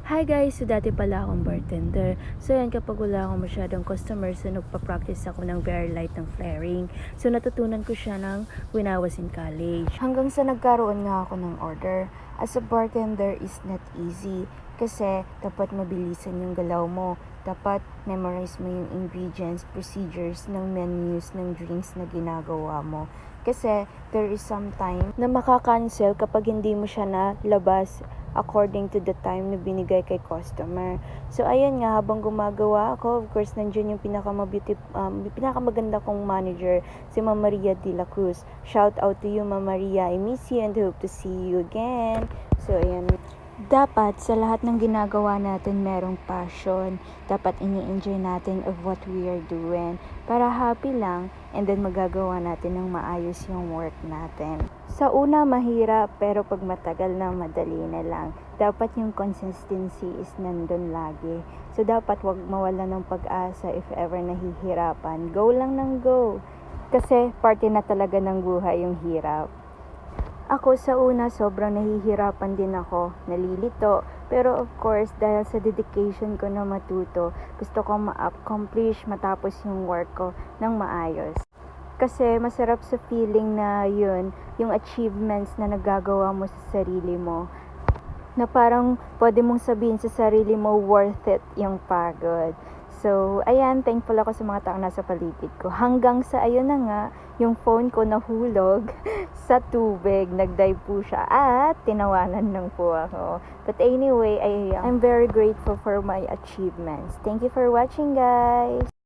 Hi guys! So dati pala akong bartender. So yan, kapag wala akong masyadong customer, so nagpa-practice ako ng very light ng flaring. So natutunan ko siya when I was in college. Hanggang sa nagkaroon nga ako ng order. As a bartender is not easy. Kasi dapat mabilisan yung galaw mo. Dapat memorize mo yung ingredients, procedures ng menus, ng drinks na ginagawa mo. Kasi there is some time na makakancel kapag hindi mo siya nalabas according to the time na binigay kay customer. So, ayan nga, habang gumagawa ako, of course, nandiyan yung pinakamaganda kong manager, si Ma'am Maria de la Cruz. Shout out to you, Ma'am Maria. I miss you and hope to see you again. So, ayan. Dapat sa lahat ng ginagawa natin merong passion. Dapat ini-enjoy natin of what we are doing. Para happy lang and then magagawa natin ng maayos yung work natin. Sa una mahirap pero pag matagal na madali na lang. Dapat yung consistency is nandun lagi. So dapat wag mawala ng pag-asa if ever nahihirapan. Go lang ng go. Kasi parte na talaga ng buhay yung hirap. Ako sa una, sobrang nahihirapan din ako, nalilito. Pero of course, dahil sa dedication ko na matuto, gusto ko ma-accomplish, matapos yung work ko ng maayos. Kasi masarap sa feeling na yun, yung achievements na nagagawa mo sa sarili mo. Na parang pwede mong sabihin sa sarili mo, worth it yung pagod. So, ayan, thankful ako sa mga taong nasa paligid ko. Hanggang sa, ayun na nga, yung phone ko nahulog sa tubig. Nag-dive po siya at tinawanan lang po ako. But anyway, I'm very grateful for my achievements. Thank you for watching, guys!